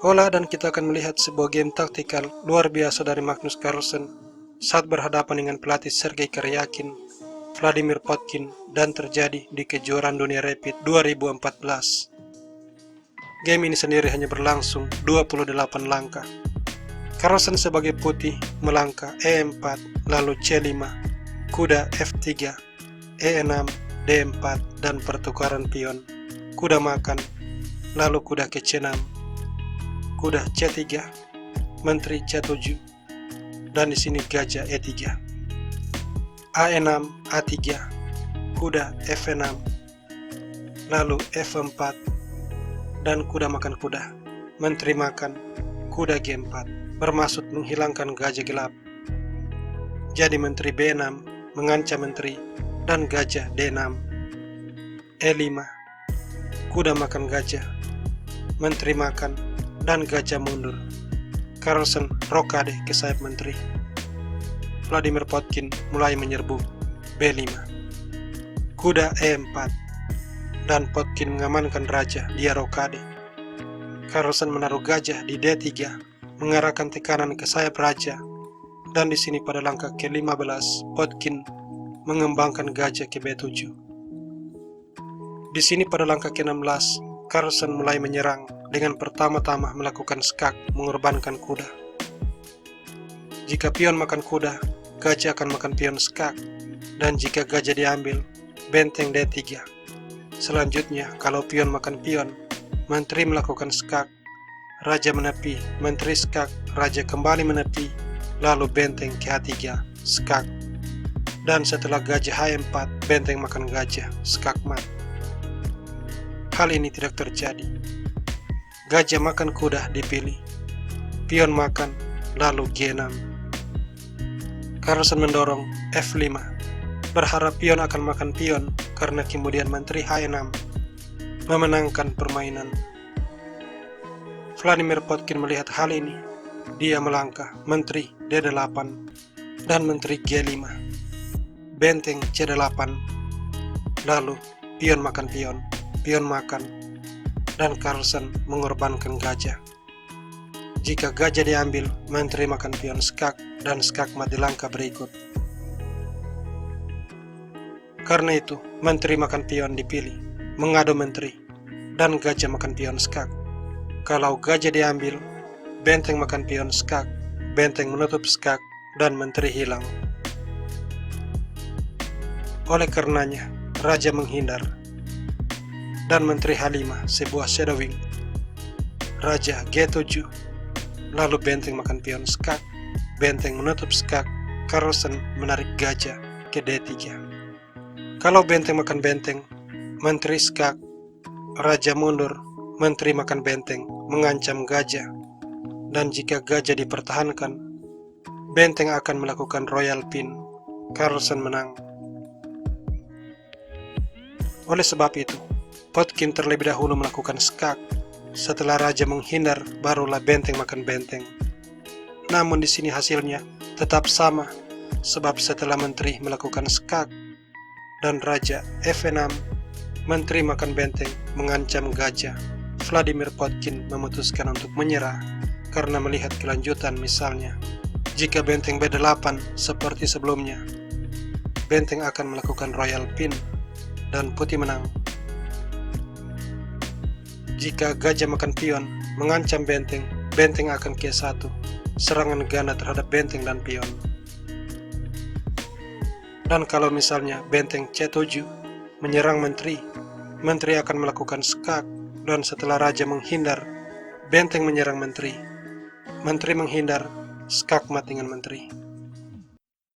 Hola, dan kita akan melihat sebuah game taktikal luar biasa dari Magnus Carlsen saat berhadapan dengan pelatih Sergei Karyakin, Vladimir Potkin, dan terjadi di kejuaraan dunia Rapid 2014. Game ini sendiri hanya berlangsung 28 langkah. Carlsen sebagai putih melangkah E4, lalu C5, kuda F3, E6, D4, dan pertukaran pion, kuda makan, lalu kuda ke C6, kuda C3, menteri C7, dan di sini gajah E3. A6, A3, kuda F6, lalu F4, dan kuda makan kuda, menteri makan, kuda G4, bermaksud menghilangkan gajah gelap. Jadi menteri B6 mengancam menteri dan gajah D6. E5, kuda makan gajah, menteri makan, dan gajah mundur. Carlsen rokade ke sayap menteri. Vladimir Potkin mulai menyerbu. B5, kuda E4, dan Potkin mengamankan raja, dia rokade. Carlsen menaruh gajah di D3, mengarahkan tekanan ke sayap raja, dan di sini pada langkah ke-15 Potkin mengembangkan gajah ke B7. Di sini pada langkah ke-16 Carlsen mulai menyerang dengan pertama-tama melakukan skak mengorbankan kuda. Jika pion makan kuda, gajah akan makan pion skak, dan jika gajah diambil, benteng D3. Selanjutnya, kalau pion makan pion, menteri melakukan skak, raja menepi, menteri skak, raja kembali menepi, lalu benteng ke H3, skak. Dan setelah gajah H4, benteng makan gajah, skak mat. Hal ini tidak terjadi. Gajah makan kuda dipilih, pion makan, lalu G6. Carlsen mendorong F5, berharap pion akan makan pion karena kemudian menteri H6 memenangkan permainan. Vladimir Potkin melihat hal ini, dia melangkah menteri D8 dan menteri G5, benteng C8, lalu pion makan pion, pion makan, dan Carlsen mengorbankan gajah. Jika gajah diambil, menteri makan pion skak dan skak mat di langkah berikut. Karena itu, menteri makan pion dipilih, mengadu menteri, dan gajah makan pion skak. Kalau gajah diambil, benteng makan pion skak, benteng menutup skak, dan menteri hilang. Oleh karenanya, raja menghindar, dan menteri H5 sebuah shadowing, raja G7, lalu benteng makan pion skak, benteng menutup skak. Carlsen menarik gajah ke D3. Kalau benteng makan benteng, menteri skak, raja mundur, menteri makan benteng, mengancam gajah, dan jika gajah dipertahankan, benteng akan melakukan royal pin. Carlsen menang. Oleh sebab itu, Potkin terlebih dahulu melakukan skak. Setelah raja menghindar, barulah benteng makan benteng. Namun di sini hasilnya tetap sama, sebab setelah menteri melakukan skak dan raja F6, menteri makan benteng mengancam gajah. Vladimir Potkin memutuskan untuk menyerah karena melihat kelanjutan, misalnya jika benteng B8 seperti sebelumnya, benteng akan melakukan royal pin dan putih menang. Jika gajah makan pion mengancam benteng, benteng akan ke 1, serangan ganda terhadap benteng dan pion. Dan kalau misalnya benteng C7 menyerang menteri, menteri akan melakukan skak, dan setelah raja menghindar, benteng menyerang menteri. Menteri menghindar, skak mat dengan menteri.